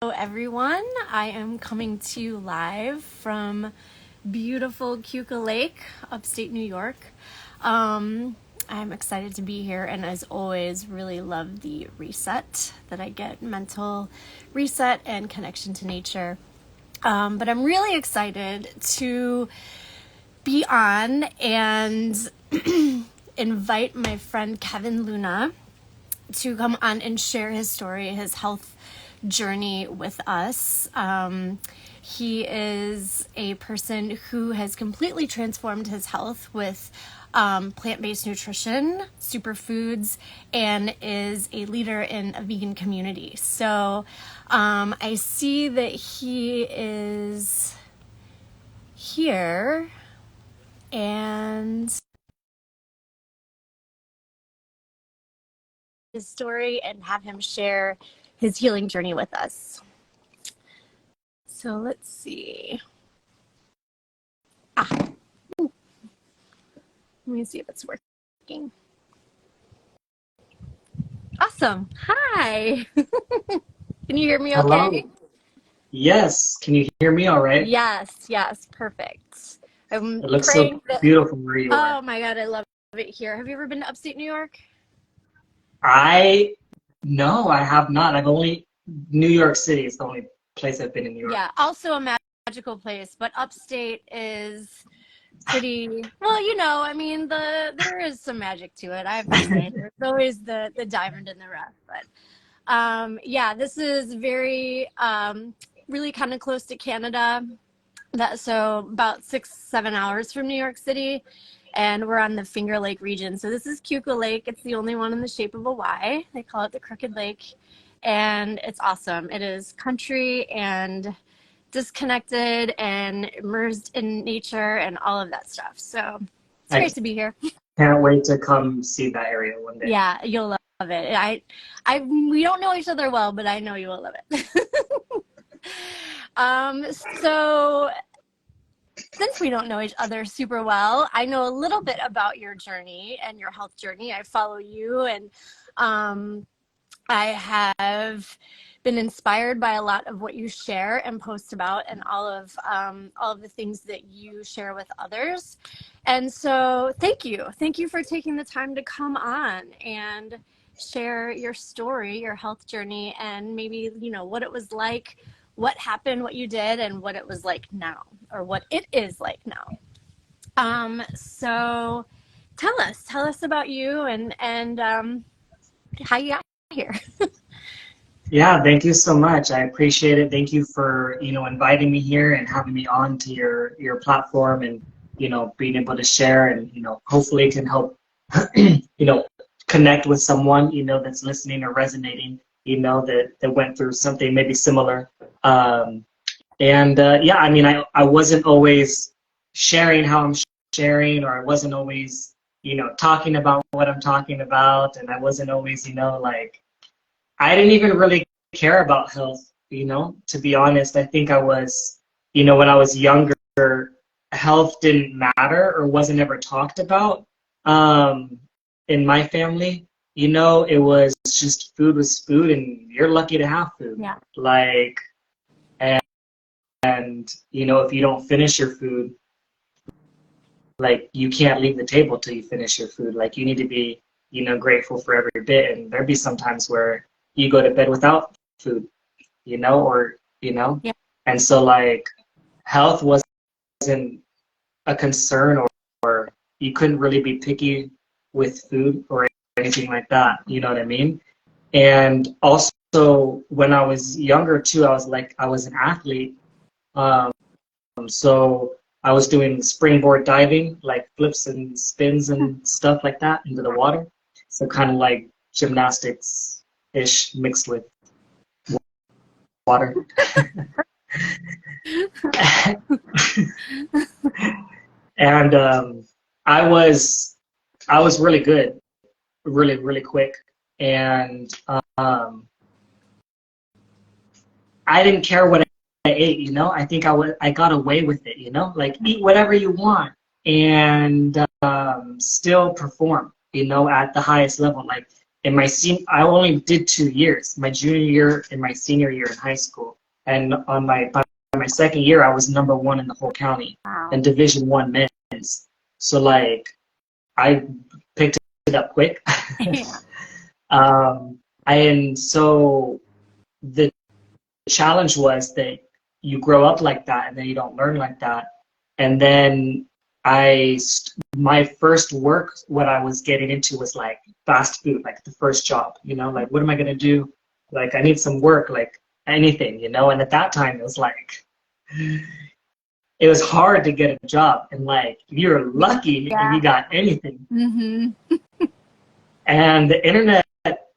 everyone. I am coming to you live from beautiful Keuka Lake, upstate New York. I'm excited to be here, and as always, really love the reset that I get, mental reset and connection to nature. But I'm really excited to be on and invite my friend Kevin Luna to come on and share his story, his health journey with us. He is a person who has completely transformed his health with plant-based nutrition, superfoods, and is a leader in a vegan community. So I see that he is here, and his story and have him share his healing journey with us. So let's see. Let me see if it's working. Awesome. Hi. Can you hear me okay? Hello. Yes. Can you hear me all right? Yes, perfect. I'm It looks so praying that, beautiful where you oh are. my God, I love it here. Have you ever been to upstate New York? I, no, I have not. I've only, New York City is the only place I've been in New York. Yeah, also a magical place, but upstate is pretty, well, I mean, there is some magic to it, I have to say. There's always the diamond in the rough, but yeah, this is very really kind of close to Canada. So about 6-7 hours from New York City, and we're on the Finger Lake region. So this is Keuka Lake. It's the only one in the shape of a Y. They call it the Crooked Lake, and it's awesome. It is country and disconnected and immersed in nature and all of that stuff. So it's I great to be here. can't wait to come see that area one day. Yeah, you'll love it. We don't know each other well, but I know you will love it. So since we don't know each other super well, I know a little bit about your journey and your health journey. I follow you, and I have been inspired by a lot of what you share and post about, and all of the things that you share with others. And so, thank you for taking the time to come on and share your story, your health journey, and maybe what it was like, what happened, what you did, and what it was like now, or what it is like now. So tell us about you and how you got here. Yeah, thank you so much. I appreciate it. Thank you for, inviting me here and having me on to your platform and, being able to share and, hopefully it can help, connect with someone, that's listening or resonating, that went through something maybe similar. Yeah, I mean, I wasn't always sharing how I'm sharing, or I wasn't always, talking about what I'm talking about. And I wasn't always, like, I didn't even really care about health, to be honest. I think I was, when I was younger, health didn't matter or wasn't ever talked about in my family. It was just food was food, and you're lucky to have food. Yeah. Like, and if you don't finish your food, like, you can't leave the table till you finish your food. Like, you need to be, grateful for every bit. And there'd be some times where you go to bed without food, or Yeah. and so, like, health wasn't a concern, or you couldn't really be picky with food or anything like that, you know what I mean? And also, when I was younger too, I was an athlete. So I was doing springboard diving, like flips and spins and stuff like that into the water. So kind of like gymnastics-ish mixed with water. And I was really good, really, really quick. And I didn't care what I ate, I think I got away with it, like, eat whatever you want and still perform, at the highest level. Like, in my I only did 2 years, my junior year and my senior year in high school. And by my second year, I was #1 in the whole county in Division I men's. So like, I picked it up quick. Yeah. And so the challenge was that you grow up like that and then you don't learn like that. And then my first work, what I was getting into was like fast food, like the first job, you know, like what am I going to do? Like I need some work, like anything, you know? And at that time it was like, it was hard to get a job. And like, you're lucky if you got anything. Mm-hmm. And the internet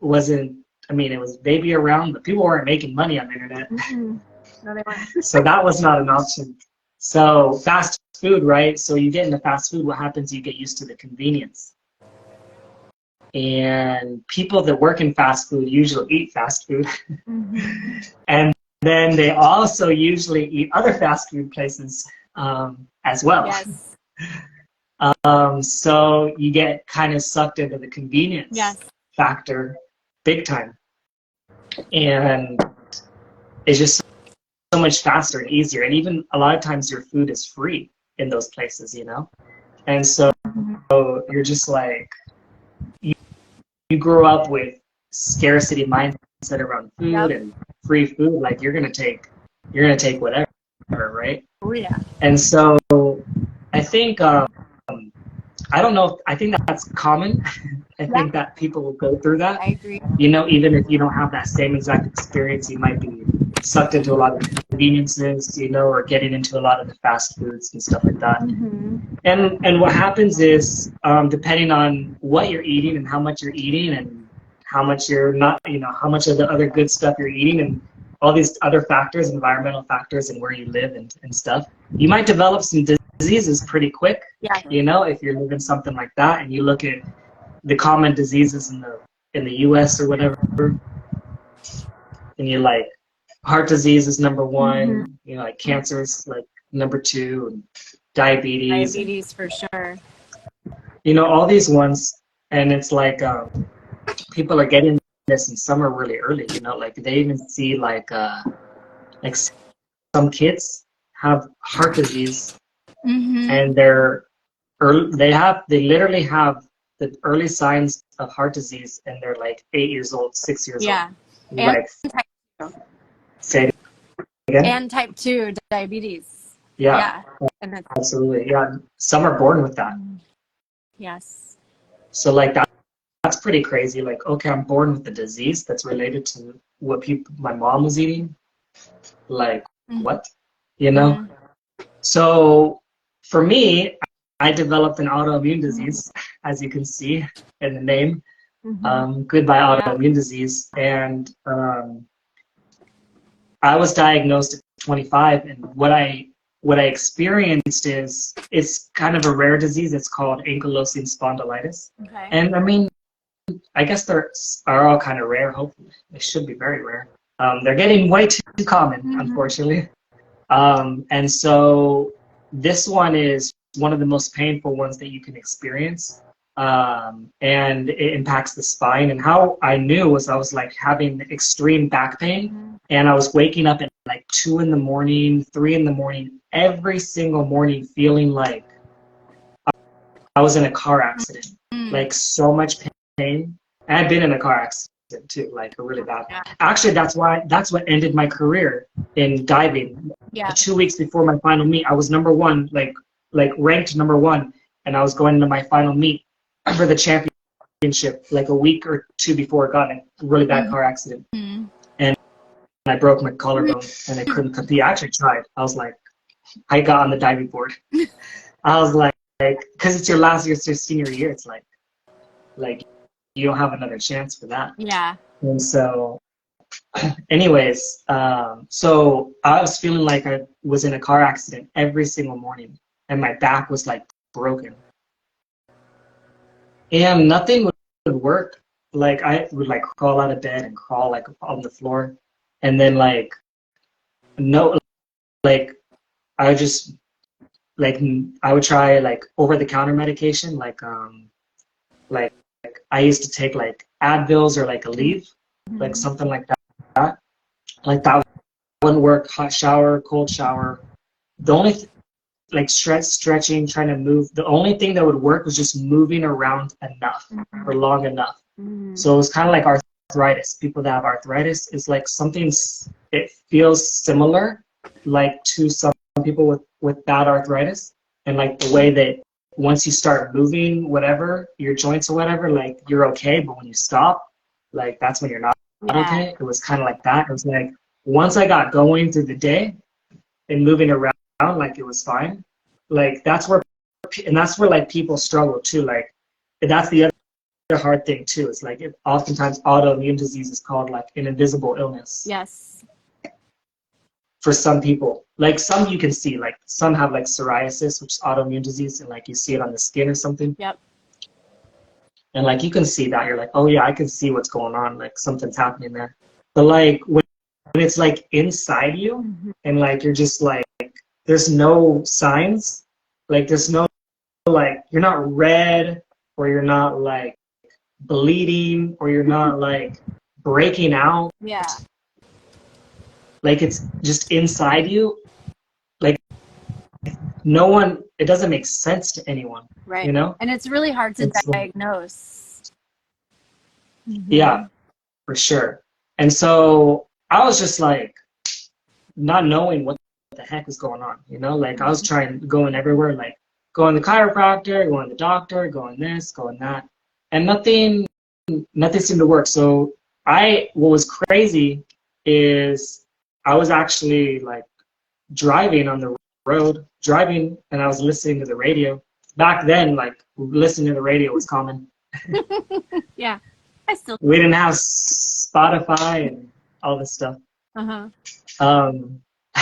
wasn't, I mean, it was maybe around, but people weren't making money on the internet. Mm-hmm. No, they weren't. So that was not an option. So fast food, right? So you get into fast food, what happens? You get used to the convenience. And people that work in fast food usually eat fast food. Mm-hmm. And then they also usually eat other fast food places as well. Yes. So you get kind of sucked into the convenience factor big time. And it's just so much faster and easier. And even a lot of times your food is free in those places, you know? And so you're just like, you grow up with scarcity mindset around food and free food. Like you're gonna take whatever, right? Oh yeah. And so I think I don't know. I think that's common. I think that people will go through that. I agree. You know, even if you don't have that same exact experience, you might be sucked into a lot of the conveniences, you know, or getting into a lot of the fast foods and stuff like that. Mm-hmm. And what happens is, depending on what you're eating and how much you're eating and how much you're not, you know, how much of the other good stuff you're eating and all these other factors, environmental factors and where you live and stuff, you might develop some diseases pretty quick. Yeah. You know, if you're living something like that and you look at the common diseases in the US or whatever, and you're like, heart disease is #1, Mm-hmm. you know, like cancer is like #2, and diabetes. Diabetes for sure. You know, all these ones, and it's like people are getting this and some are really early, you know, like they even see like some kids have heart disease and they literally have the early signs of heart disease and they're like 8 years old, 6 years old. And like, type 2. Say it again? And type 2 diabetes. Yeah. And that's, absolutely. Yeah. Some are born with that. yes. So like that's pretty crazy. Like, okay, I'm born with a disease that's related to what my mom was eating. Like, what? You know? So for me, I developed an autoimmune disease, as you can see in the name. Goodbye autoimmune disease. And I was diagnosed at 25, and what I experienced is it's kind of a rare disease. It's called Anklosing spondylitis. Okay. And I mean, I guess they are all kind of rare. Hopefully, they should be very rare. They're getting way too common, unfortunately. And so this one is one of the most painful ones that you can experience. And it impacts the spine. And how I knew was I was like having extreme back pain, and I was waking up at like 2 in the morning, 3 in the morning, every single morning, feeling like I was in a car accident, like so much pain. And I've been in a car accident too, like a really bad. Actually, that's what ended my career in diving. 2 weeks before my final meet, I was #1, like ranked #1, and I was going into my final meet for the championship like a week or 2 before I got in a really bad car accident. And I broke my collarbone and I couldn't compete. I actually tried. I was like, I got on the diving board. I was like, because it's your last year, it's your senior year. It's like you don't have another chance for that. Yeah. And so, anyways, so I was feeling like I was in a car accident every single morning, and my back was like broken. And nothing would work. Like I would like crawl out of bed and crawl like on the floor, and then like I would just I would try like over the counter medication, like I used to take like Advils or like Aleve, like something like that. Like that wouldn't work. Hot shower, cold shower. The only like stretching, trying to move. The only thing that would work was just moving around enough for long enough. So it was kind of like arthritis. People that have arthritis is like something. It feels similar, like to some people with bad arthritis, and like the way that once you start moving, whatever your joints or whatever, like you're okay, but when you stop, like that's when you're not okay. It was kind of like that. It was like once I got going through the day and moving around, like it was fine. Like that's where like people struggle too. Like that's the other hard thing too. It's like oftentimes autoimmune disease is called like an invisible illness. Yes. For some people, like some you can see, like some have like psoriasis, which is autoimmune disease, and like you see it on the skin or something. Yep. And like you can see that, you're like, oh yeah, I can see what's going on, like something's happening there. But like when it's like inside you, and like you're just like, there's no signs, like there's no like you're not red, or you're not like bleeding, or you're not like breaking out. Yeah. Like it's just inside you. Like no one, it doesn't make sense to anyone. Right. You know? And it's really hard to it's diagnose. Yeah, for sure. And so I was just like not knowing what the heck was going on, you know? Like I was going everywhere, like going to the chiropractor, going to the doctor, going this, going that. And nothing seemed to work. So what was crazy is I was actually like driving on the road, and I was listening to the radio. Back then, like listening to the radio was common. Yeah, we didn't have Spotify and all this stuff.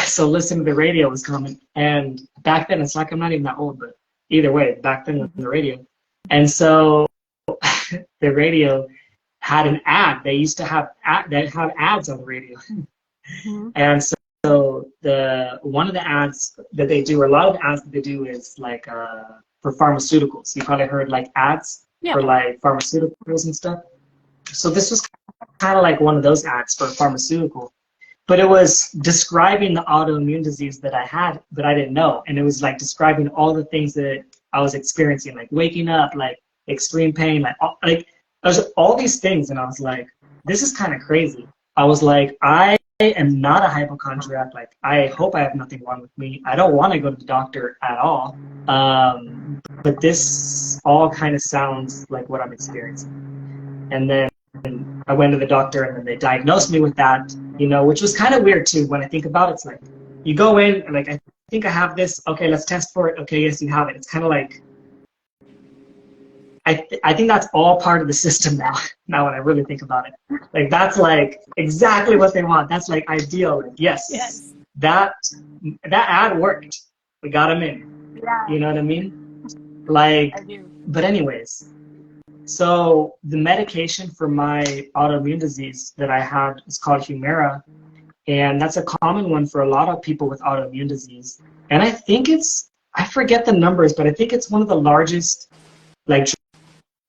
So listening to the radio was common. And back then, it's like I'm not even that old, but either way, back then the radio. And so the radio had an ad. They used to have ads on the radio. And so one of the ads that they do, or a lot of the ads that they do, is like for pharmaceuticals. You probably heard like ads for like pharmaceuticals and stuff. So this was kind of like one of those ads for a pharmaceutical, but it was describing the autoimmune disease that I had, but I didn't know. And it was like describing all the things that I was experiencing, like waking up, like extreme pain, like there's all these things. And I was like, this is kind of crazy. I was like, I am not a hypochondriac. Like, I hope I have nothing wrong with me. I don't want to go to the doctor at all. But this all kind of sounds like what I'm experiencing. And then I went to the doctor, and then they diagnosed me with that, you know, which was kind of weird too. When I think about it, it's like you go in and like, I think I have this. Okay, let's test for it. Okay, yes, you have it. It's kind of like, I think that's all part of the system now. Now when I really think about it, like that's like exactly what they want. That's like ideal. Like, yes, that ad worked. We got him in. Yeah. You know what I mean? Like, I do. But anyways, so the medication for my autoimmune disease that I had is called Humira, and that's a common one for a lot of people with autoimmune disease. And I think I forget the numbers, but I think it's one of the largest like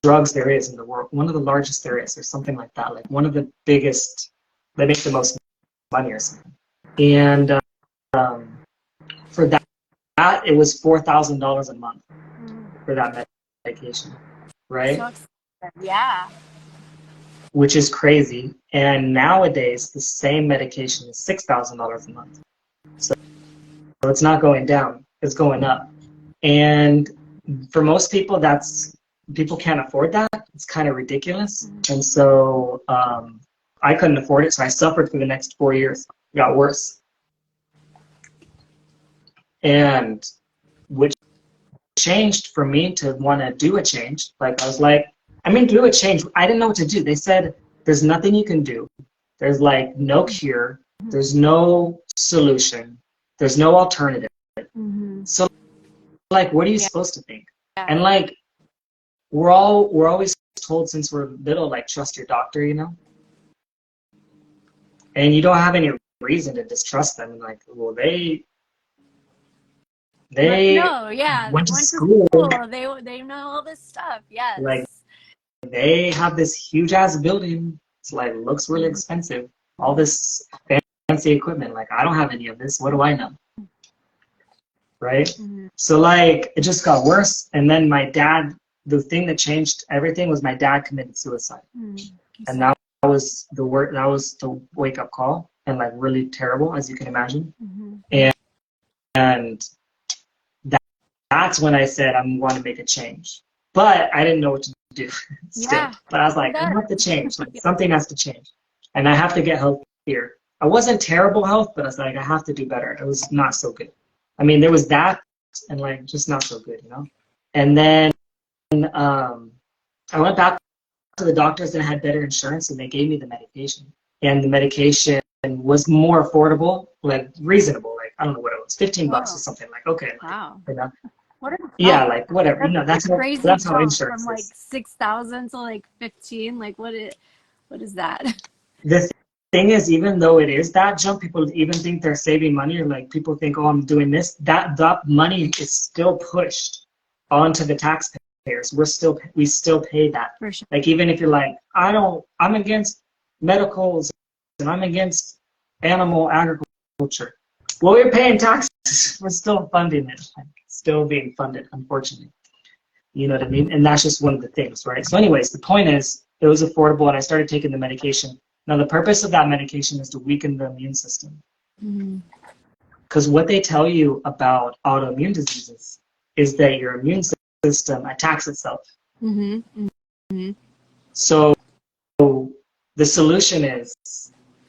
drugs there is in the world, one of the largest there is, or something like that, like one of the biggest that makes the most money or something. And for that it was $4,000 a month for that medication, right? So expensive. Yeah. Which is crazy. And nowadays the same medication is $6,000 a month. So it's not going down, it's going up. And for most people, people can't afford that. It's kind of ridiculous. And so I couldn't afford it, so I suffered for the next 4 years. It got worse. And which changed for me to want to do a change. Like I was like, do a change. I didn't know what to do. They said, there's nothing you can do. There's like no cure. There's no solution. There's no alternative. So like, what are you supposed to think? And like, we're always told since we're little, like, trust your doctor, you know? And you don't have any reason to distrust them. Like, well, they no, yeah, went to school. They know all this stuff, yes. Like, they have this huge ass building. It's like, looks really expensive. All this fancy equipment. Like, I don't have any of this. What do I know? Right? So like, it just got worse. And then my dad, the thing that changed everything was my dad committed suicide. And that was the wake up call, and like really terrible, as you can imagine. And that's when I said, I'm going to make a change. But I didn't know what to do still. But I was like, I have to change. Like, something has to change. And I have to get healthier. I wasn't terrible health, but I was like, I have to do better. It was not so good. I mean, there was that and like just not so good, you know? And then I went back to the doctors and I had better insurance, and they gave me the medication. And the medication was more affordable, like reasonable. Like, I don't know what it was, $15 or something. Like, okay. Wow. You know? Yeah, like whatever. That's, you know, that's how insurance from like is. 6,000 to like 15. Like, what is that? The thing is, even though it is that jump, people even think they're saving money, or like people think, oh, I'm doing this. That money is still pushed onto the taxpayers. We still pay that. For sure. Like, even if you're like, I'm against medicals and I'm against animal agriculture. Well, we're paying taxes. We're still funding it. Still being funded, unfortunately. You know what I mean? And that's just one of the things, right? So anyways, the point is, it was affordable, and I started taking the medication. Now, the purpose of that medication is to weaken the immune system. Because what they tell you about autoimmune diseases is that your immune system attacks itself. So the solution is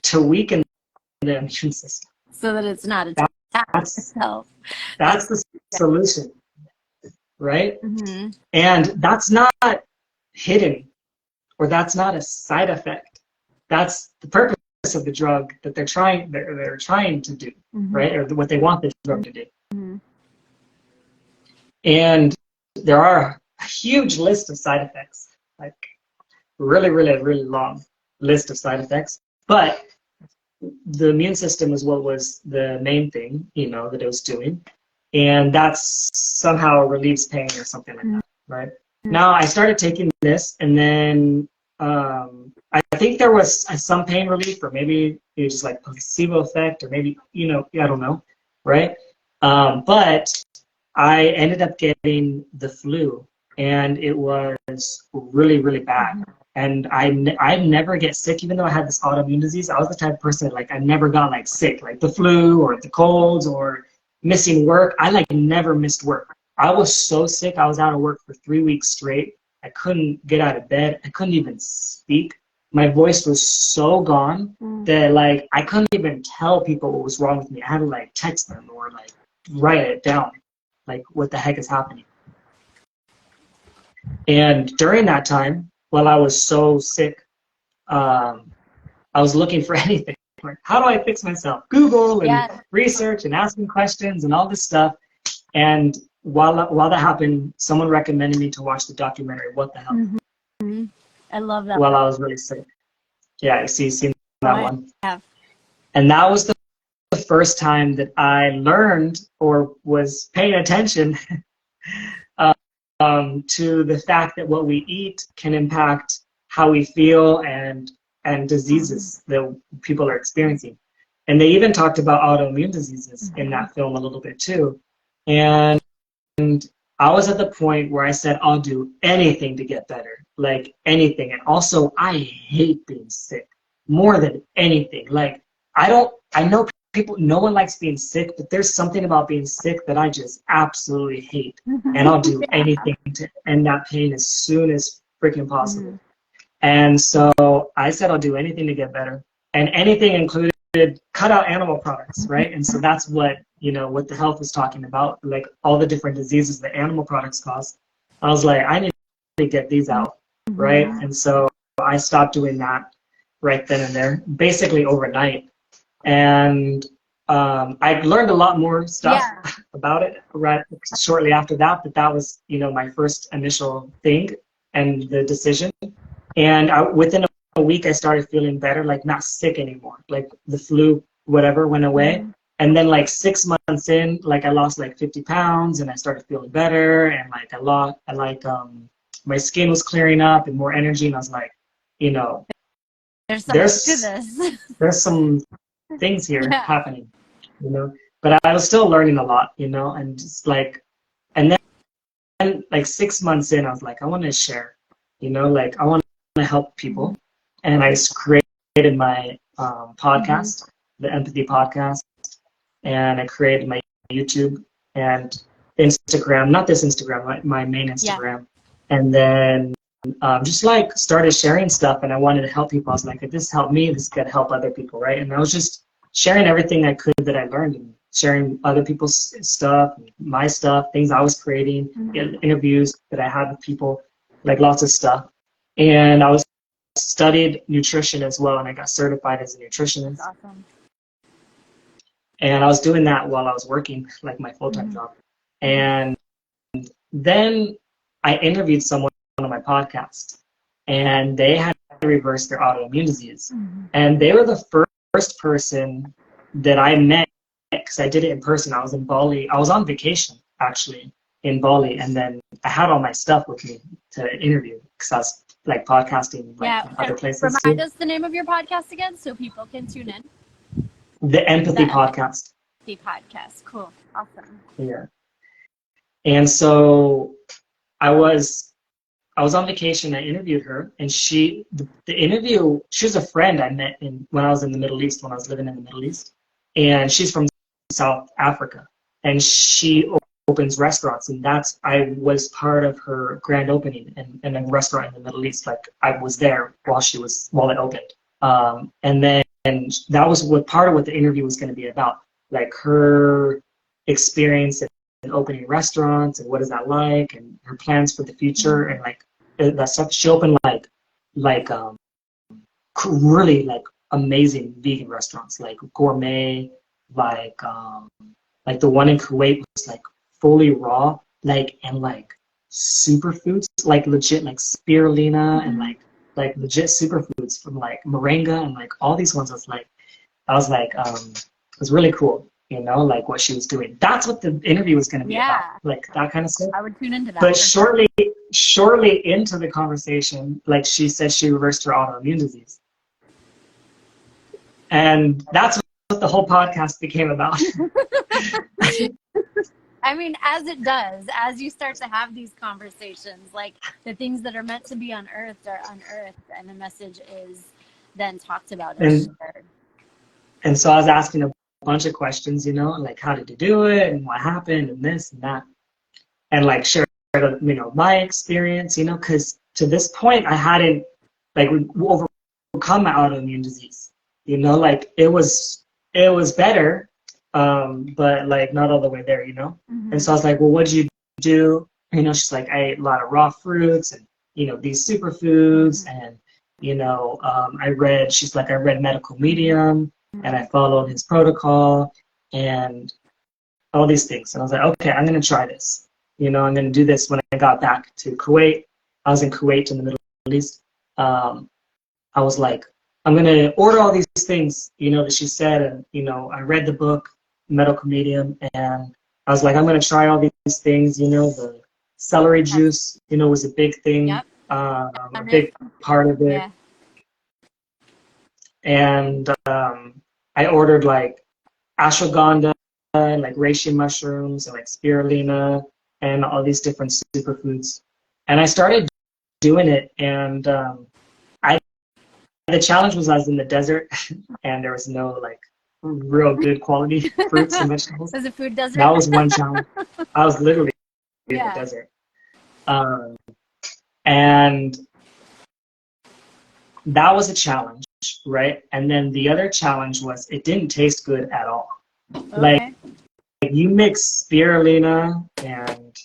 to weaken the immune system. So that it's not attacking itself. That's the solution, right? And that's not hidden, or that's not a side effect. That's the purpose of the drug that they're trying to do, right? Or what they want the drug to do. And there are a huge list of side effects, like really, really, really long list of side effects. But the immune system is what was the main thing, you know, that it was doing. And that's somehow relieves pain or something like that, right? Now, I started taking this, and then I think there was some pain relief, or maybe it was just like placebo effect, or maybe, you know, I don't know, right? But I ended up getting the flu, and it was really, really bad. And I never get sick, even though I had this autoimmune disease. I was the type of person that, like, I never got like sick, like the flu or the colds or missing work. I like never missed work. I was so sick. I was out of work for 3 weeks straight. I couldn't get out of bed. I couldn't even speak. My voice was so gone that like I couldn't even tell people what was wrong with me. I had to like text them or like write it down, like what the heck is happening. And during that time, while I was so sick, I was looking for anything. Like, how do I fix myself? Google and research and asking questions and all this stuff. And while that happened, someone recommended me to watch the documentary, What the Hell? I love that. While I was really sick. Yeah, you seen that one? Yeah. And that was the first time that I learned or was paying attention to the fact that what we eat can impact how we feel and diseases that people are experiencing. And they even talked about autoimmune diseases in that film a little bit too. And I was at the point where I said, I'll do anything to get better, like anything. And also, I hate being sick more than anything. Like, I know people, no one likes being sick, but there's something about being sick that I just absolutely hate. And I'll do anything to end that pain as soon as freaking possible. And so I said, I'll do anything to get better. And anything included cut out animal products, right? And so that's what, you know, what the health was talking about, like all the different diseases that animal products cause. I was like, I need to get these out, right? And so I stopped doing that right then and there, basically overnight. And I learned a lot more stuff about it right shortly after that, but that was, you know, my first initial thing and the decision. And within a week, I started feeling better, like not sick anymore, like the flu, whatever, went away. And then like 6 months in, like I lost like 50 pounds and I started feeling better. And like my skin was clearing up and more energy, and I was like, you know, There's something to this. there's some things here Yeah. happening, you know. But I was still learning a lot, you know, and just like, and then like 6 months in, I was like, I want to share, you know, like I want to help people, and I just created my podcast, the Empathy Podcast, and I created my YouTube and Instagram, not this Instagram, my main Instagram, and then just like started sharing stuff, and I wanted to help people. I was like, if this helped me, this could help other people, right? And I was just sharing everything I could that I learned, and sharing other people's stuff, my stuff, things I was creating, interviews that I had with people, like lots of stuff. And I was studied nutrition as well, and I got certified as a nutritionist. That's awesome. And I was doing that while I was working, like my full-time job. And then I interviewed someone on my podcast, and they had reversed their autoimmune disease. And they were the first person that I met, because I did it in person. I was in Bali. I was on vacation, actually, in Bali. And then I had all my stuff with me to interview, because I was like podcasting like in other places. Remind us the name of your podcast again so people can tune in. The Empathy Podcast. The podcast. Cool. Awesome. Yeah. And so I was on vacation. I interviewed her, and the interview, she was a friend I met when I was in the Middle East, when I was living in the Middle East. And she's from South Africa, and she opens restaurants, and I was part of her grand opening in a restaurant in the Middle East. Like I was there while it opened. And then that was part of what the interview was going to be about, like her experience in opening restaurants, and what is that like, and her plans for the future, and like that stuff. She opened like really like amazing vegan restaurants, like gourmet, like the one in Kuwait was like fully raw, like, and like superfoods, like legit, like spirulina, and like legit superfoods from like moringa, and like all these ones. I was like it was really cool, you know, like what she was doing. That's what the interview was going to be about, like that kind of stuff. I would tune into that. But shortly into the conversation, like she said she reversed her autoimmune disease. And that's what the whole podcast became about. I mean, as it does, as you start to have these conversations, like the things that are meant to be unearthed are unearthed, and the message is then talked about and shared. And so I was asking a bunch of questions, you know, like how did you do it, and what happened, and this and that, and like share, you know, my experience, you know, because to this point I hadn't like overcome my autoimmune disease, you know, like it was better, but like not all the way there, you know. And so I was like, well, what did you do? You know, she's like, I ate a lot of raw fruits, and you know, these superfoods, and you know, I read Medical Medium, and I followed his protocol and all these things. And I was like, okay, I'm going to try this. You know, I'm going to do this. When I got back to Kuwait, I was in Kuwait in the Middle East. I was like, I'm going to order all these things, you know, that she said. And, you know, I read the book, Medical Medium, and I was like, I'm going to try all these things. You know, the celery juice, you know, was a big thing, a big part of it. Yeah. And I ordered like ashwagandha, and like reishi mushrooms, and like spirulina, and all these different superfoods. And I started doing it, and the challenge was I was in the desert, and there was no like real good quality fruits and vegetables. Was it food desert? That was one challenge. I was literally in the desert. And that was a challenge, right? And then the other challenge was it didn't taste good at all. Okay. Like you mix spirulina and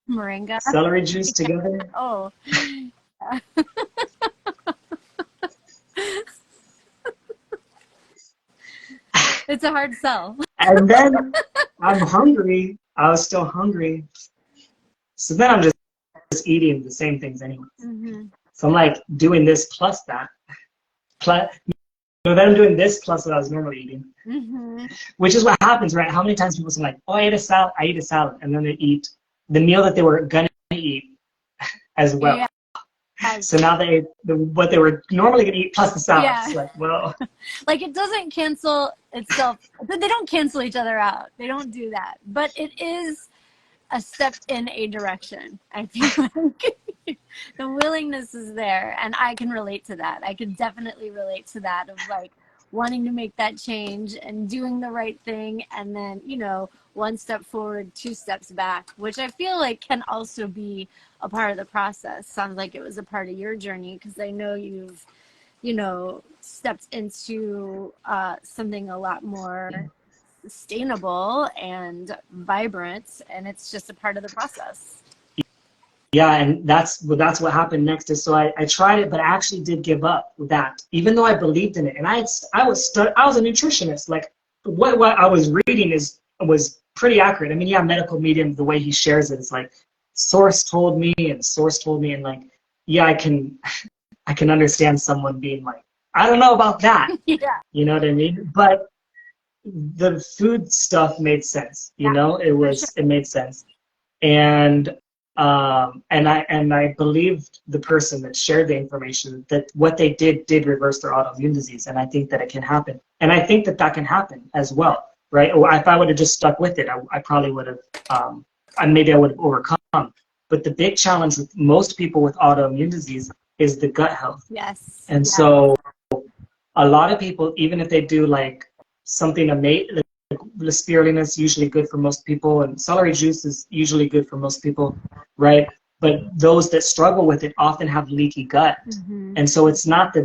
moringa, celery juice together. Oh. It's a hard sell. And then I'm hungry. I was still hungry. So then I'm just eating the same things anyway. So I'm like doing this plus that. Then I'm doing this plus what I was normally eating. Which is what happens, right? How many times people say like, oh, I ate a salad, and then they eat the meal that they were gonna eat as well. Yeah. So now they ate what they were normally going to eat plus the salad. Yeah. It's like, well. Like, it doesn't cancel itself. They don't cancel each other out. They don't do that. But it is a step in a direction. I feel like the willingness is there, and I can relate to that. I can definitely relate to that, of like wanting to make that change and doing the right thing, and then, you know, one step forward, two steps back, which I feel like can also be a part of the process. Sounds like it was a part of your journey, because I know you've, you know, stepped into something a lot more sustainable and vibrant, and it's just a part of the process. Yeah, and that's what happened next. Is so I tried it, but I actually did give up with that, even though I believed in it. And I was a nutritionist. Like what I was reading was pretty accurate. I mean, yeah, medical medium, the way he shares it is like source told me, and like, yeah, I can understand someone being like, I don't know about that. Yeah. You know what I mean? But the food stuff made sense. You Yeah, know, it made sense. And I believed the person that shared the information that what they did reverse their autoimmune disease, and I think that it can happen, and I think that can happen as well, right? Or if I would have just stuck with it, I probably would have, maybe I would have overcome. But the big challenge with most people with autoimmune disease is the gut health, yes, and yes. so a lot of people, even if they do like something amazing. The spirulina is usually good for most people, and celery juice is usually good for most people, right? But those that struggle with it often have leaky gut. Mm-hmm. And so it's not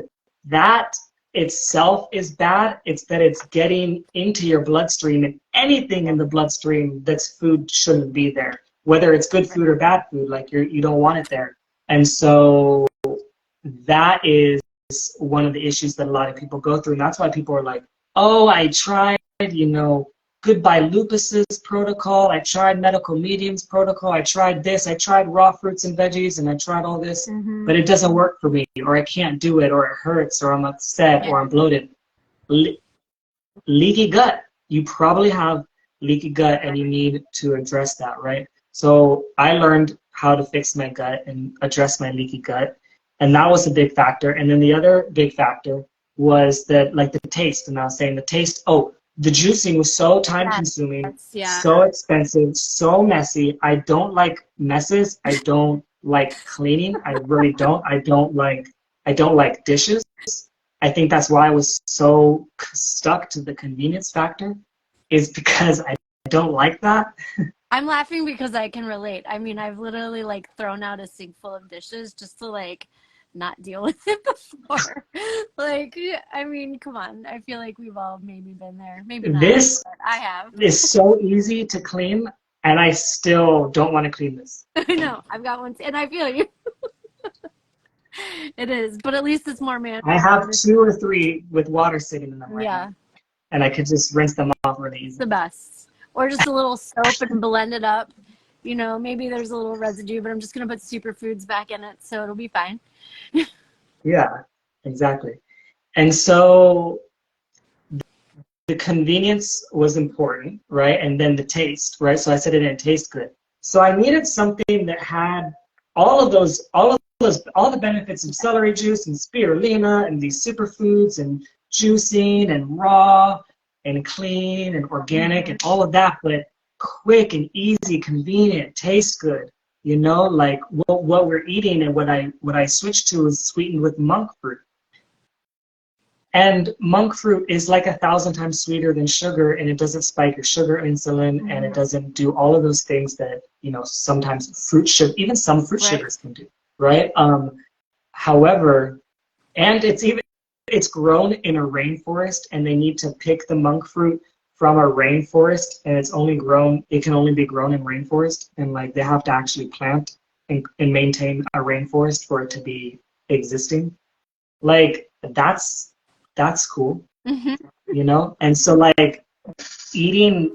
that itself is bad, it's that it's getting into your bloodstream, and anything in the bloodstream that's food shouldn't be there, whether it's good food or bad food, like you don't want it there. And so that is one of the issues that a lot of people go through, and that's why people are like, oh, I tried, you know, Goodbye Lupus's protocol, I tried Medical Medium's protocol, I tried this, I tried raw fruits and veggies, and I tried all this, but it doesn't work for me, or I can't do it, or it hurts, or I'm upset, or I'm bloated. Leaky gut. You probably have leaky gut, and you need to address that, right? So I learned how to fix my gut and address my leaky gut, and that was a big factor. And then the other big factor was that, like, the taste, and I was saying the taste, the juicing was so time consuming, so expensive, so messy. I don't like messes. I don't like cleaning. I really don't. I don't like dishes. I think that's why I was so stuck to the convenience factor, is because I don't like that. I'm laughing because I can relate. I mean, I've literally like thrown out a sink full of dishes just to like not deal with it before. Like, I mean, come on. I feel like we've all maybe been there. Maybe not. This but I have. is so easy to clean, and I still don't want to clean this. I know. I've got one, and I feel you. It is, but at least it's more manageable. I have 2 or 3 with water sitting in them right now, and I could just rinse them off really easy. It's the best. Or just a little soap and blend it up. You know, maybe there's a little residue, but I'm just going to put superfoods back in it, so it'll be fine. Yeah, exactly. And so the convenience was important, right? And then the taste, right? So I said it didn't taste good. So I needed something that had all the benefits of celery juice and spirulina and these superfoods and juicing and raw and clean and organic and all of that, but quick and easy, convenient, tastes good. You know, like what we're eating, and what I switched to is sweetened with monk fruit. And monk fruit is like 1,000 times sweeter than sugar, and it doesn't spike your sugar, insulin, and it doesn't do all of those things that, you know, sometimes even some fruit sugars can do, right? However, and it's grown in a rainforest, and they need to pick the monk fruit from a rainforest, and it can only be grown in rainforest, and like they have to actually plant and maintain a rainforest for it to be existing. Like that's cool, you know? And so like eating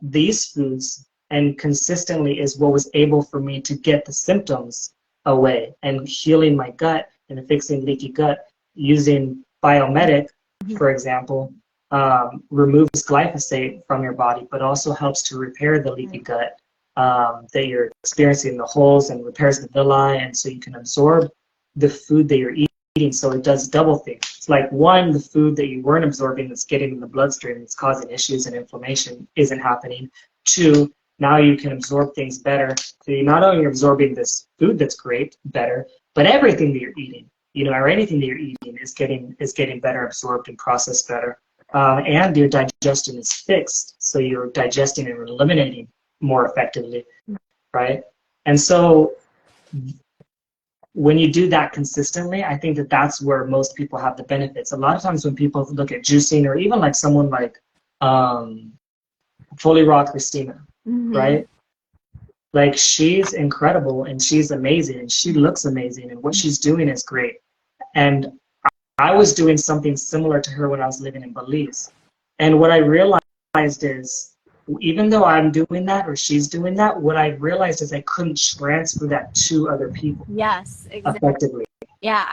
these foods and consistently is what was able for me to get the symptoms away, and healing my gut and fixing leaky gut using Biomedic, for example, removes glyphosate from your body, but also helps to repair the leaky gut. that you're experiencing the holes and repairs the villi, and so you can absorb the food that you're eating. So it does double things. It's like, one, the food that you weren't absorbing that's getting in the bloodstream, that's causing issues and inflammation, isn't happening. Two, now you can absorb things better. So you're not only absorbing this food that's great better, but everything that you're eating, or anything that you're eating is getting better absorbed and processed better. And your digestion is fixed, so you're digesting and eliminating more effectively, right? And so when you do that consistently, I think that that's where most people have the benefits. A lot of times when people look at juicing, or even like someone like Fully Raw Christina, right? Like, she's incredible and she's amazing and she looks amazing and what she's doing is great. And I was doing something similar to her when I was living in Belize. And what I realized is, even though I'm doing that or she's doing that, what I realized is I couldn't transfer that to other people. Yes, exactly. Effectively. Yeah,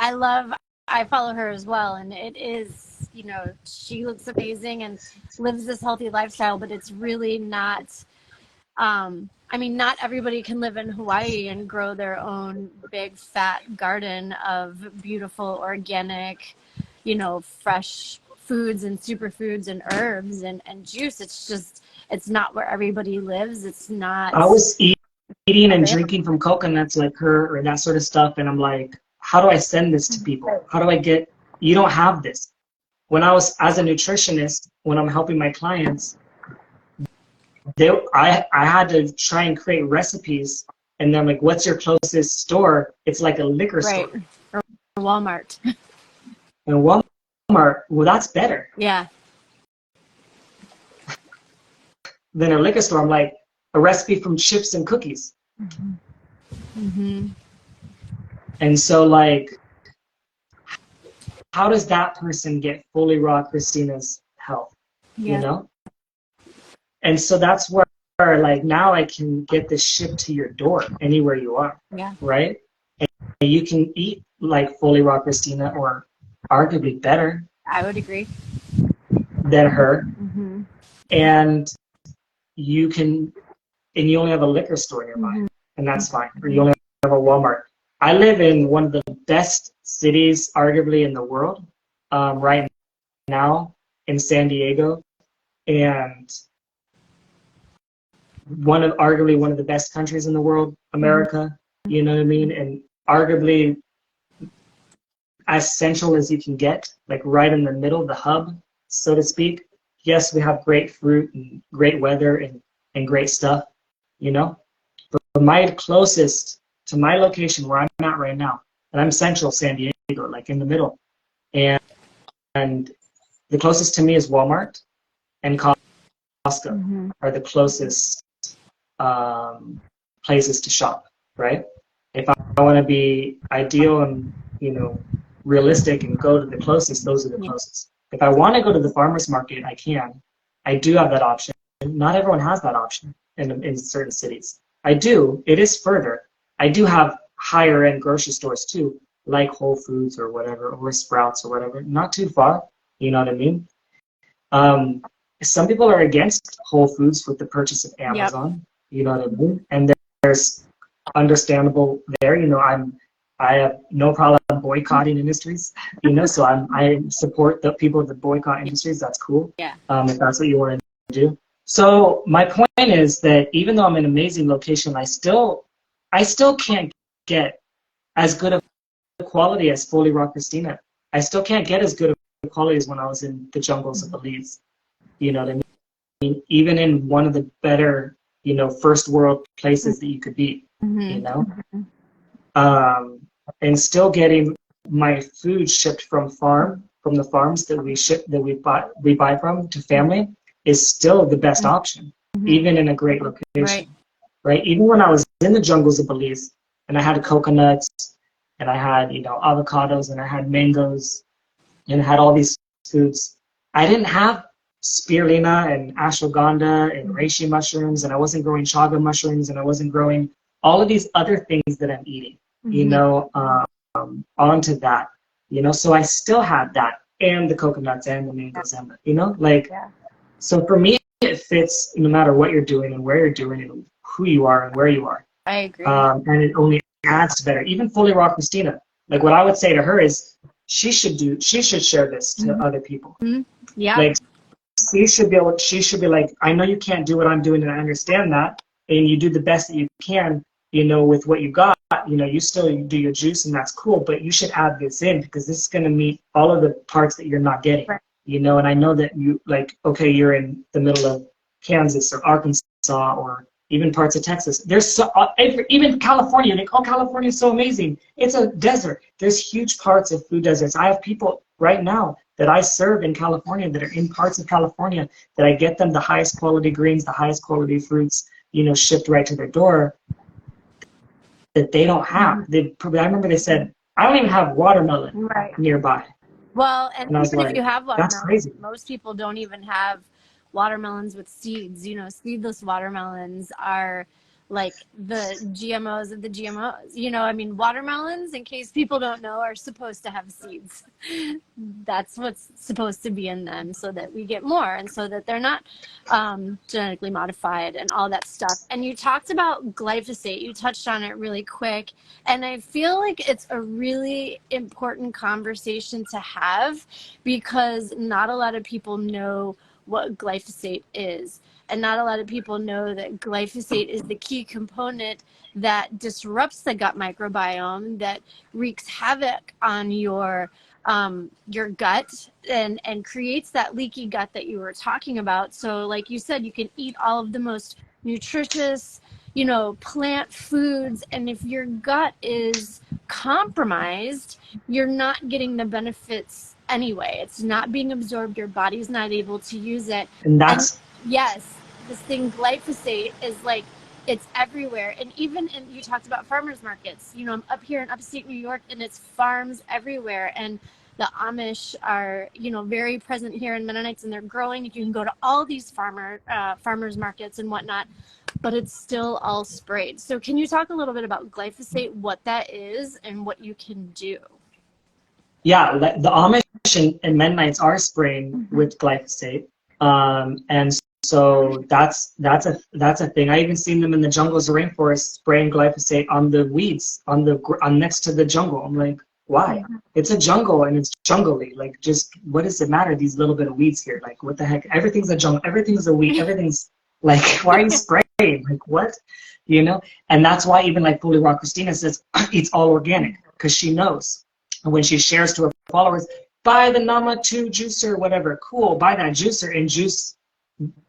I follow her as well, and it is, she looks amazing and lives this healthy lifestyle, but it's really not, not everybody can live in Hawaii and grow their own big fat garden of beautiful, organic, fresh foods and superfoods and herbs and juice. It's not where everybody lives. It's not. I was eating and drinking from coconuts like her or that sort of stuff, and I'm like, how do I send this to people? How do I get, you don't have this. When I was, as a nutritionist, when I'm helping my clients, I had to try and create recipes, and they're like, what's your closest store? It's like a liquor store. Or Walmart. And Walmart, well, that's better. Yeah. Than a liquor store. I'm like, a recipe from chips and cookies. And so, like, how does that person get Fully Raw Christina's health? And so that's where, like, now I can get this shipped to your door anywhere you are. Right? And you can eat like Fully Raw Christina, or arguably better. I would agree. Than her. And you only have a liquor store nearby, and that's fine. Or you only have a Walmart. I live in one of the best cities, arguably, in the world, right now, in San Diego, and arguably one of the best countries in the world, America. You know what I mean? And arguably as central as you can get, like right in the middle, the hub, so to speak. Yes, we have great fruit and great weather and great stuff, But my closest to my location where I'm at right now, and I'm central San Diego, like in the middle, and the closest to me is Walmart and Costco are the closest places to shop, right? If I want to be ideal and, realistic and go to the closest, those are the closest. If I want to go to the farmer's market, I can. I do have that option. Not everyone has that option in certain cities. I do. It is further. I do have higher end grocery stores too, like Whole Foods or whatever, or Sprouts or whatever. Not too far. You know what I mean? Some people are against Whole Foods with the purchase of Amazon. You know what I mean? And there's understandable there. I have no problem boycotting industries, so I support the people that boycott industries. That's cool. If that's what you want to do. So my point is that even though I'm in an amazing location, I still can't get as good of quality as Fully Raw Christina. I still can't get as good of quality as when I was in the jungles of Belize. You know what I mean? Even in one of the better, first world places that you could be, and still getting my food shipped from the farms that we buy from to family is still the best option, even in a great location. Right? Even when I was in the jungles of Belize and I had coconuts and I had, avocados and I had mangoes and I had all these foods, I didn't have spirulina and ashwagandha and reishi mushrooms, and I wasn't growing chaga mushrooms, and I wasn't growing all of these other things that I'm eating, onto that, so I still had that, and the coconuts and the mangoes and so for me, it fits no matter what you're doing and where you're doing and who you are and where you are. I agree. And it only adds to better. Even fully raw Christina, like what I would say to her is she should share this to other people. Yeah. Like she should be like, I know you can't do what I'm doing and I understand that, and you do the best that you can, with what you got, you still do your juice and that's cool, but you should add this in because this is going to meet all of the parts that you're not getting. Right. And I know that you okay, you're in the middle of Kansas or Arkansas or even parts of Texas. There's even California. Like, oh, California is so amazing. It's a desert. There's huge parts of food deserts. I have people right now that I serve in California that are in parts of California that I get them the highest quality greens, the highest quality fruits, shipped right to their door that they don't have. I remember they said, I don't even have watermelon nearby. Well, and I was even like, if you have that's watermelon, crazy. most people don't even have watermelons with seeds. Seedless watermelons are like the GMOs of the GMOs. Watermelons, in case people don't know, are supposed to have seeds. That's what's supposed to be in them so that we get more and so that they're not genetically modified and all that stuff. And you talked about glyphosate. You touched on it really quick. And I feel like it's a really important conversation to have because not a lot of people know what glyphosate is. And not a lot of people know that glyphosate is the key component that disrupts the gut microbiome, that wreaks havoc on your gut and creates that leaky gut that you were talking about. So like you said, you can eat all of the most nutritious, plant foods. And if your gut is compromised, you're not getting the benefits anyway. It's not being absorbed. Your body's not able to use it. And that's yes, this thing glyphosate is like, it's everywhere. And even you talked about farmers markets. I'm up here in upstate New York and it's farms everywhere. And the Amish are, very present here in Mennonites and they're growing. You can go to all these farmers markets and whatnot, but it's still all sprayed. So can you talk a little bit about glyphosate, what that is and what you can do? Yeah, the Amish and Mennonites are spraying with glyphosate. And so that's a thing. I even seen them in the jungles of rainforest spraying glyphosate on the weeds on next to the jungle. I'm like, why? It's a jungle and it's jungly. Like, just what does it matter? These little bit of weeds here. Like, what the heck? Everything's a jungle. Everything's a weed. Everything's like, why are you spraying? Like, what? And that's why even like Fully Raw Christina says it's all organic because she knows. And when she shares to her followers, buy the Nama 2 juicer, whatever. Cool, buy that juicer and juice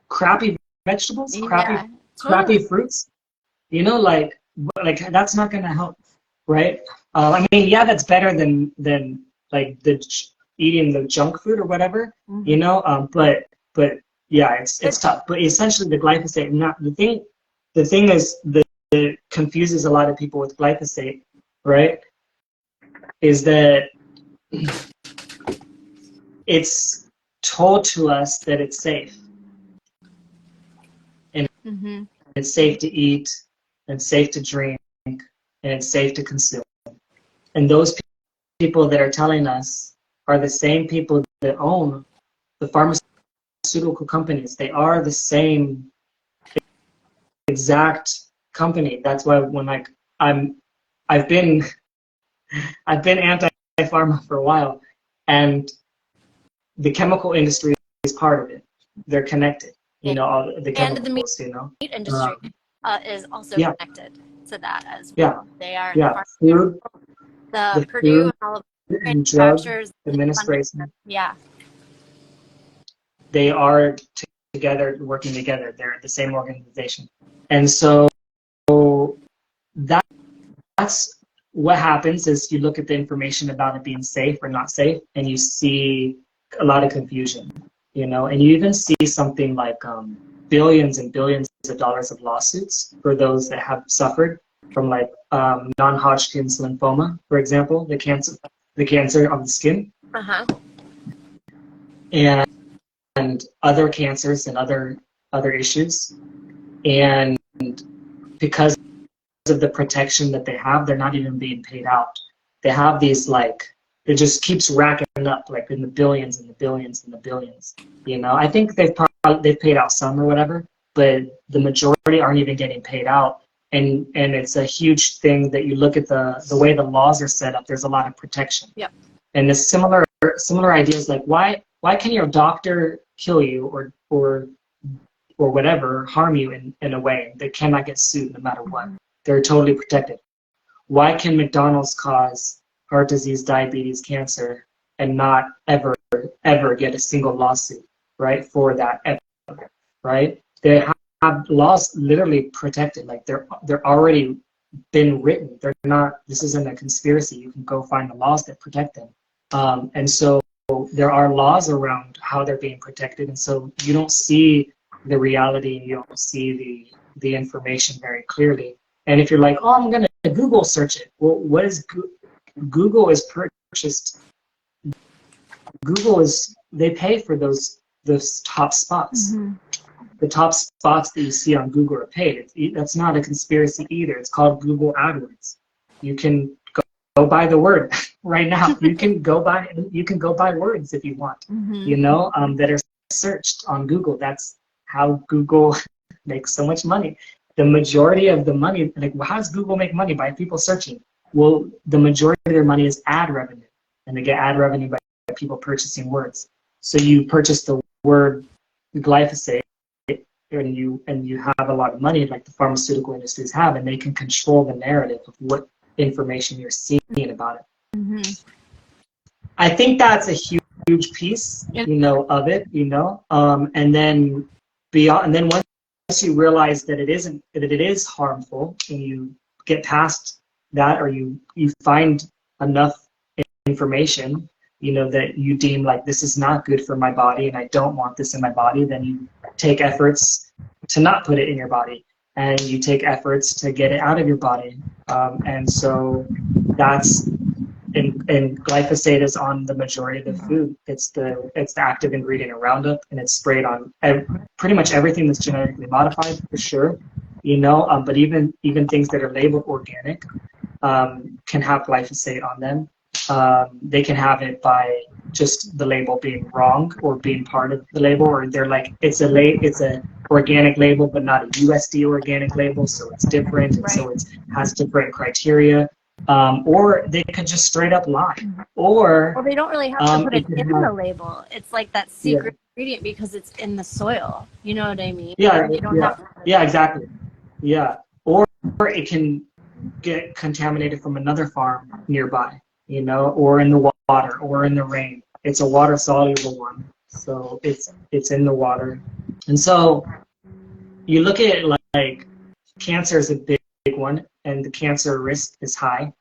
crappy vegetables, crappy fruits. Like that's not gonna help, right? That's better than like eating the junk food or whatever, but yeah, it's tough. But essentially, the glyphosate, the thing is that confuses a lot of people with glyphosate, right? Is that it's told to us that it's safe. And it's safe to eat, and safe to drink, and it's safe to consume. And those people that are telling us are the same people that own the pharmaceutical companies. They are the same exact company. That's why when I've been anti-pharma for a while, and the chemical industry is part of it. They're connected. All the chemicals. And the meat industry is also connected to that as well. They are food, the Purdue and all of the manufacturers, administration. Yeah, they are together, working together. They're the same organization, and so that's what happens. Is you look at the information about it being safe or not safe, and you see a lot of confusion. And you even see something like billions and billions of dollars of lawsuits for those that have suffered from like non-Hodgkin's lymphoma, for example, the cancer of the skin, and other cancers and other issues. And because of the protection that they have, they're not even being paid out. They have these it just keeps racking up like in the billions and the billions and the billions. I think they've paid out some or whatever, but the majority aren't even getting paid out. And it's a huge thing that you look at the way the laws are set up. There's a lot of protection. Yep. And the similar ideas like why can your doctor kill you or whatever, harm you in a way they cannot get sued no matter what? They're totally protected. Why can McDonald's cause heart disease, diabetes, cancer, and not ever get a single lawsuit, right, for that ever, right? They have laws literally protected, like they're already been written. They're not, this isn't a conspiracy. You can go find the laws that protect them. And so there are laws around how they're being protected, and so you don't see the reality, you don't see the information very clearly. And if you're like, oh, I'm gonna Google search it, well, what is Google is purchased? Google is, they pay for those top spots. The top spots that you see on Google are paid. That's not a conspiracy either. It's called Google AdWords. You can go buy the word right now. You can go buy words if you want. You know, that are searched on Google. That's how Google makes so much money. The majority of the money, like, how does Google make money? By people searching. Well, the majority of their money is ad revenue, and they get ad revenue by people purchasing words. So you purchase the word glyphosate, and you have a lot of money, like the pharmaceutical industries have, and they can control the narrative of what information you're seeing about it. I think that's a huge piece, you know, of it, you know, and then once you realize that it is harmful, and you get past that, or you find enough information, you know, that you deem like this is not good for my body and I don't want this in my body, then you take efforts to not put it in your body, and you take efforts to get it out of your body. And so that's, and glyphosate is on the majority of the food. It's the active ingredient in Roundup, and it's sprayed on pretty much everything that's genetically modified, for sure, you know, but even things that are labeled organic can have glyphosate on them. They can have it by just the label being wrong, or being part of the label, or they're like, it's a organic label but not a USD organic label, so it's different, and so it has different criteria. Or they could just straight up lie, or they don't really have to put it in the label. It's like that secret ingredient because it's in the soil. You know what I mean? Yeah, exactly. Yeah, or it can get contaminated from another farm nearby, you know, or in the water, or in the rain. It's a water soluble one, so it's in the water. And so you look at it like cancer is a big one, and the cancer risk is high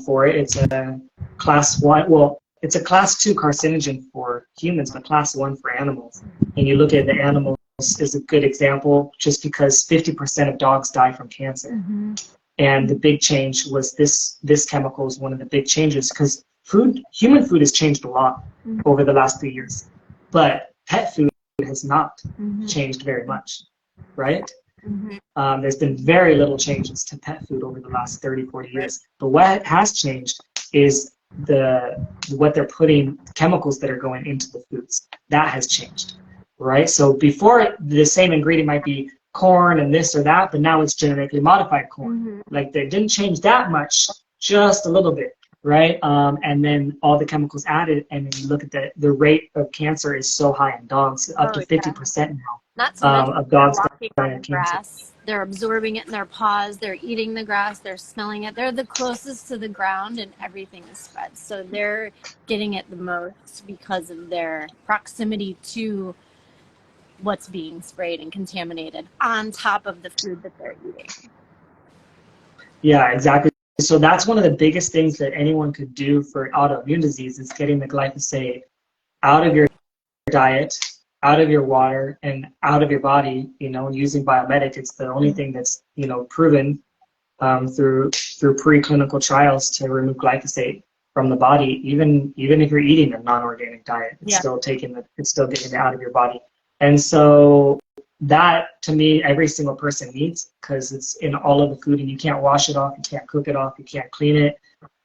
for it. It's a class 1, well, it's a class 2 carcinogen for humans, but class 1 for animals. And you look at the animals is a good example, just because 50% of dogs die from cancer. And the big change was this chemical is one of the big changes, because human food has changed a lot over the last 3 years, but pet food has not changed very much, right? There's been very little changes to pet food over the last 30-40 years. But what has changed is what they're putting, chemicals that are going into the foods. That has changed, right? So before, the same ingredient might be corn and this or that, but now it's genetically modified corn. Like, they didn't change that much, just a little bit, right? And then all the chemicals added, and then you look at the rate of cancer is so high in dogs, up to 50% now. Not so much of dogs walking on dying the of cancer. grass. They're absorbing it in their paws. They're eating the grass. They're smelling it. They're the closest to the ground, and everything is spread. So they're getting it the most because of their proximity to what's being sprayed and contaminated on top of the food that they're eating. Yeah, exactly. So that's one of the biggest things that anyone could do for autoimmune disease, is getting the glyphosate out of your diet, out of your water, and out of your body, you know, using biomedic. It's the only thing that's, you know, proven through preclinical trials to remove glyphosate from the body. Even if you're eating a non-organic diet, it's still getting it out of your body. And so that, to me, every single person needs, because it's in all of the food, and you can't wash it off, you can't cook it off, you can't clean it,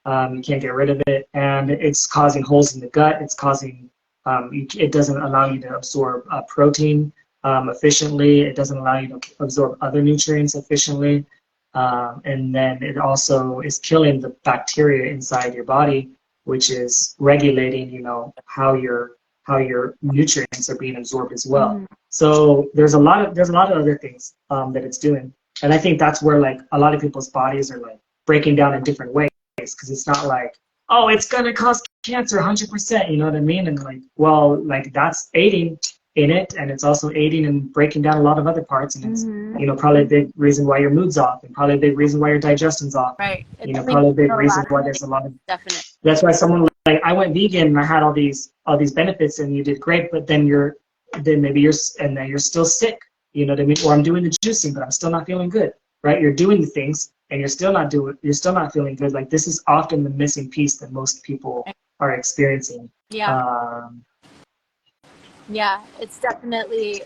you can't get rid of it, and it's causing holes in the gut. It's causing it doesn't allow you to absorb protein, efficiently. It doesn't allow you to absorb other nutrients efficiently. And then it also is killing the bacteria inside your body, which is regulating, how your nutrients are being absorbed as well. Mm-hmm. So there's a lot of other things that it's doing, and I think that's where like a lot of people's bodies are like breaking down in different ways, because it's not like, oh, it's gonna cause cancer 100%, you know what I mean? And like, well, like that's aiding in it, and it's also aiding in breaking down a lot of other parts, and it's Mm-hmm. probably a big reason why your mood's off, and probably a big reason why your digestion's off, Right. It's linked probably a big to a reason lot of why things, there's a lot of. definitely. That's why someone like I went vegan and I had all these benefits and you did great, but then maybe and then you're still sick, you know what I mean? Or I'm doing the juicing, but I'm still not feeling good, right? You're doing the things and you're still not feeling good. Like this is often the missing piece that most people are experiencing. Yeah. Um, Yeah, it's definitely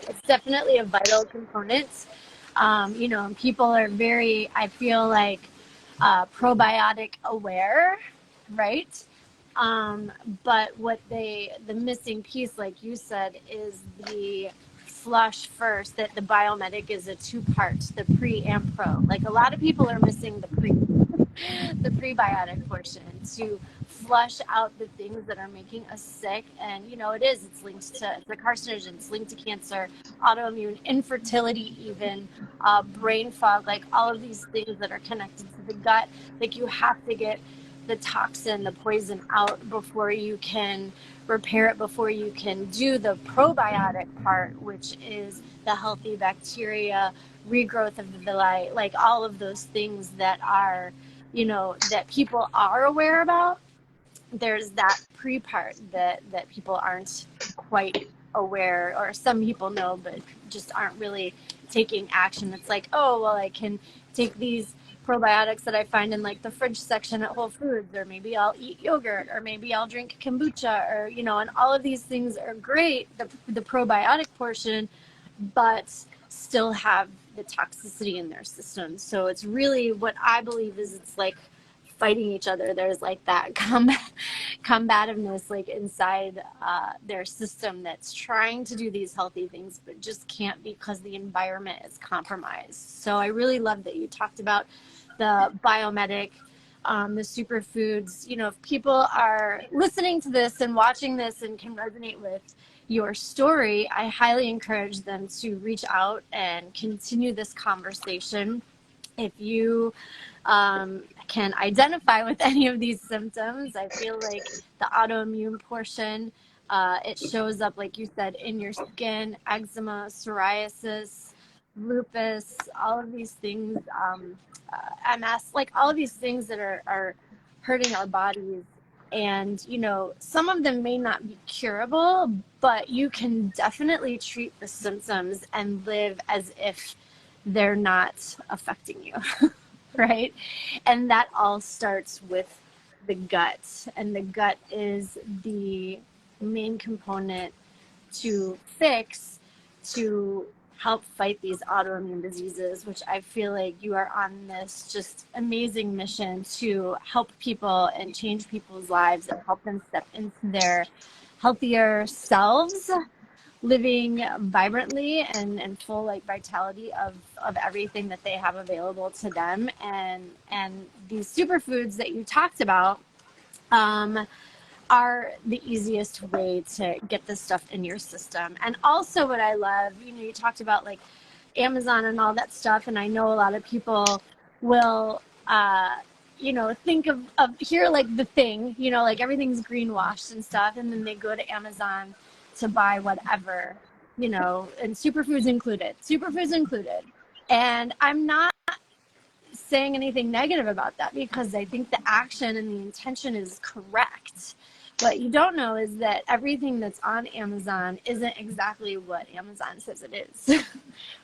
a vital component. People are very, I feel like, probiotic aware, right? Um, but the missing piece, like you said, is the flush first. That the biomedic is a two-part, the pre and pro. Like a lot of people are missing the prebiotic portion to flush out the things that are making us sick. And it's linked to the carcinogens, it's linked to cancer, autoimmune, infertility, even brain fog, like all of these things that are connected to the gut. Like you have to get the toxin, the poison out before you can repair it, before you can do the probiotic part, which is the healthy bacteria, regrowth of the villi, like all of those things that are, that people are aware about. There's that pre part that people aren't quite aware, or some people know but just aren't really taking action. It's like, oh well, I can take these probiotics that I find in like the fridge section at Whole Foods, or maybe I'll eat yogurt, or maybe I'll drink kombucha, or and all of these things are great, the probiotic portion, but still have the toxicity in their system. So it's really, what I believe is, it's like fighting each other. There's like that combativeness like inside their system that's trying to do these healthy things but just can't, because the environment is compromised. So I really love that you talked about the biomedic, the superfoods. If people are listening to this and watching this and can resonate with your story, I highly encourage them to reach out and continue this conversation. If you can identify with any of these symptoms, I feel like the autoimmune portion, it shows up, like you said, in your skin, eczema, psoriasis, lupus, all of these things, MS, like all of these things that are hurting our bodies. And, some of them may not be curable, but you can definitely treat the symptoms and live as if they're not affecting you. Right? And that all starts with the gut. And the gut is the main component to fix, to help fight these autoimmune diseases, which I feel like you are on this just amazing mission to help people and change people's lives and help them step into their healthier selves, living vibrantly and full like vitality of everything that they have available to them. And these superfoods that you talked about are the easiest way to get this stuff in your system. And also what I love, you talked about like Amazon and all that stuff, and I know a lot of people will think of here, like the thing, like everything's greenwashed and stuff, and then they go to Amazon to buy whatever, and superfoods included. And I'm not saying anything negative about that, because I think the action and the intention is correct. What you don't know is that everything that's on Amazon isn't exactly what Amazon says it is,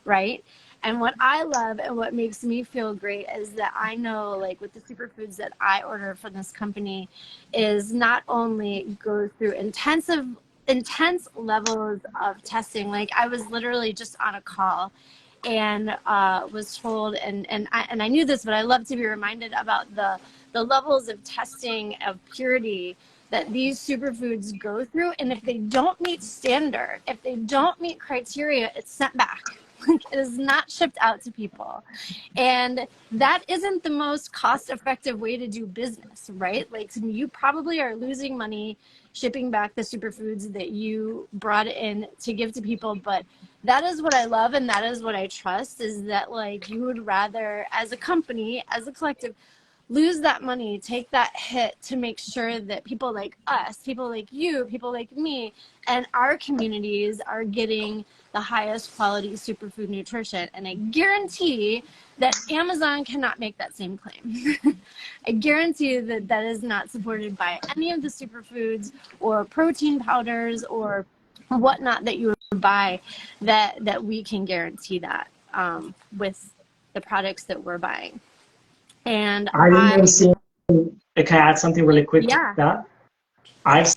right? And what I love and what makes me feel great is that I know, like with the superfoods that I order from this company, is not only go through intense levels of testing. Like I was literally just on a call and was told, and I knew this, but I love to be reminded about the levels of testing of purity that these superfoods go through. And if they don't meet standard, if they don't meet criteria, it's sent back. Like, it is not shipped out to people. And that isn't the most cost-effective way to do business, right? Like, you probably are losing money shipping back the superfoods that you brought in to give to people. But that is what I love, and that is what I trust, is that, like, you would rather, as a company, as a collective, lose that money, take that hit to make sure that people like us, people like you, people like me, and our communities are getting the highest quality superfood nutrition. And I guarantee that Amazon cannot make that same claim. I guarantee that that is not supported by any of the superfoods or protein powders or whatnot that you would buy, that we can guarantee that with the products that we're buying. And I've even seen, can I add something really quick to yeah, that? I've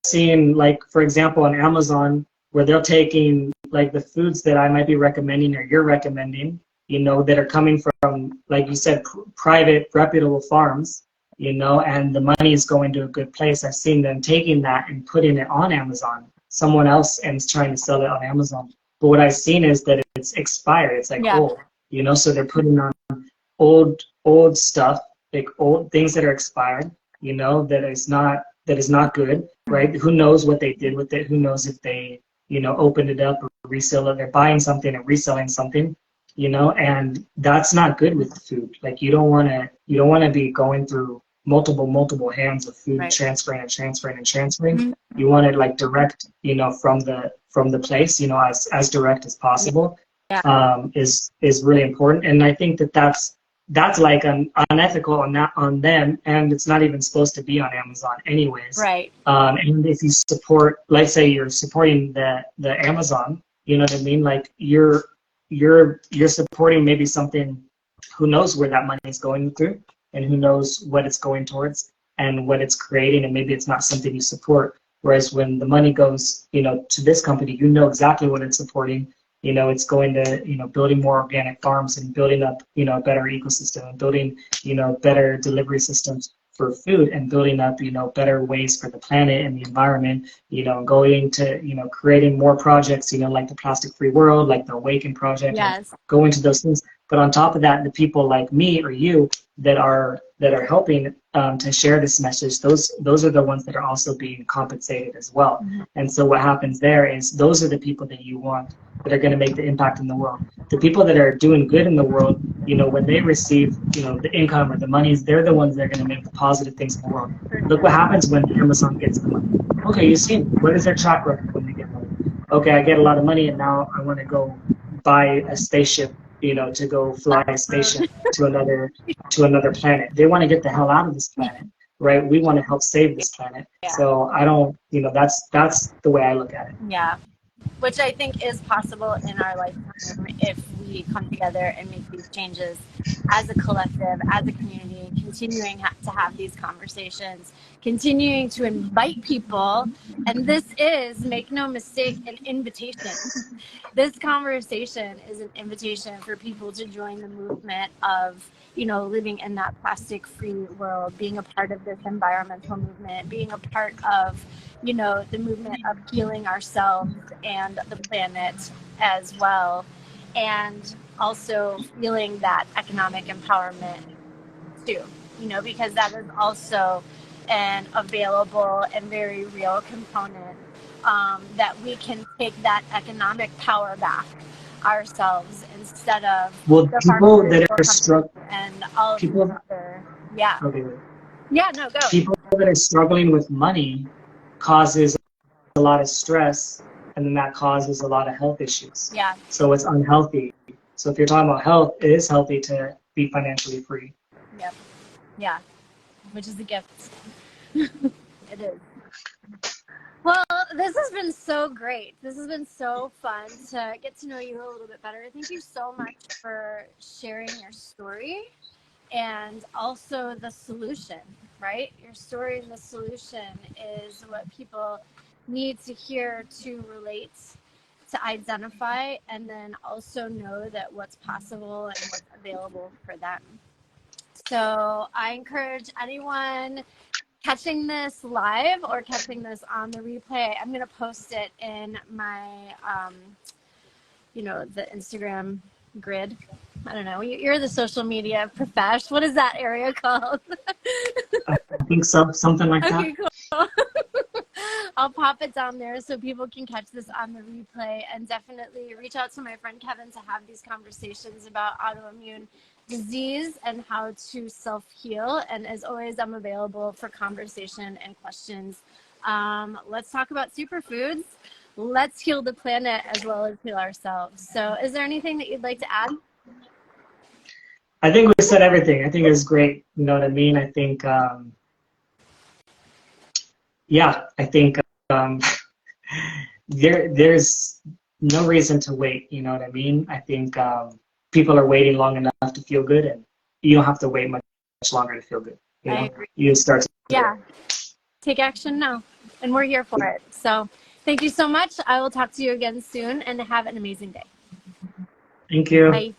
seen, like, for example, on Amazon, where they're taking, like, the foods that I might be recommending or you're recommending, you know, that are coming from, like you said, private, reputable farms, you know, and the money is going to a good place. I've seen them taking that and putting it on Amazon, someone else, and trying to sell it on Amazon. But what I've seen is that it's expired. It's like yeah, old, you know, so they're putting on old stuff, like old things that are expired, you know, that is not good, right? Who knows what they did with it? Who knows if they, you know, opened it up or resell it? They're buying something and reselling something, you know, and that's not good with the food. Like, you don't want to be going through multiple hands of food, right. transferring. Mhm. You want it, like, direct, you know, from the place, you know, as direct as possible. Yeah, Is really important, and I think that's like unethical on them, and it's not even supposed to be on Amazon anyways. right. And if you support, let's say you're supporting the Amazon, you know what I mean? Like, you're supporting maybe something, who knows where that money is going through, and who knows what it's going towards and what it's creating, and maybe it's not something you support. Whereas when the money goes, you know, to this company, you know exactly what it's supporting. You know, it's going to, you know, building more organic farms and building up, you know, a better ecosystem, and building, you know, better delivery systems for food, and building up, you know, better ways for the planet and the environment, you know, going to, you know, creating more projects, you know, like the Plastic Free World, like the Awaken project, like Yes, going to those things. But on top of that, the people like me or you that are helping to share this message, those are the ones that are also being compensated as well. mhm. And so what happens there is, those are the people that you want, that are going to make the impact in the world. The people that are doing good in the world, you know, when they receive, you know, the income or the monies, they're the ones that are going to make the positive things in the world. For Look sure. what happens when Amazon gets the money. Okay, you see, what is their track record when they get money? Okay, I get a lot of money, and now I want to go buy a spaceship, you know, to go fly a spaceship to another planet. They want to get the hell out of this planet, right? We want to help save this planet. Yeah, So I don't, you know, that's the way I look at it. yeah. Which I think is possible in our lifetime if we come together and make these changes as a collective, as a community, continuing to have these conversations, continuing to invite people. And this is, make no mistake, an invitation. This conversation is an invitation for people to join the movement of, you know, living in that plastic free world, being a part of this environmental movement, being a part of, you know, the movement of healing ourselves and the planet as well, and also feeling that economic empowerment too, you know, because that is also an available and very real component, that we can take that economic power back ourselves instead of Well, the people that pharmaceutical are companies struck, and all of these people, other, yeah, okay, yeah, no, go, people that are struggling with money causes a lot of stress, and then that causes a lot of health issues. yeah, So it's unhealthy. So if you're talking about health, it is healthy to be financially free. yep, yeah, which is a gift. It is. Well, this has been so great. This has been so fun to get to know you a little bit better. Thank you so much for sharing your story and also the solution, right? Your story and the solution is what people need to hear to relate, to identify, and then also know that what's possible and what's available for them. So I encourage anyone catching this live or catching this on the replay, I'm going to post it in my, the Instagram grid. I don't know. You're the social media profesh. What is that area called? I think so, something like that. Okay, cool. I'll pop it down there so people can catch this on the replay, and definitely reach out to my friend Kevin to have these conversations about autoimmune disease and how to self-heal. And as always, I'm available for conversation and questions. Let's talk about superfoods. Let's heal the planet as well as heal ourselves. So is there anything that you'd like to add? I think we said everything. I think it was great. You know what I mean? I think, I think there's no reason to wait. You know what I mean? I think people are waiting long enough to feel good, and you don't have to wait much longer to feel good. You know? I agree. You start. Yeah. Take action now, and we're here for it. So thank you so much. I will talk to you again soon, and have an amazing day. Thank you. Bye.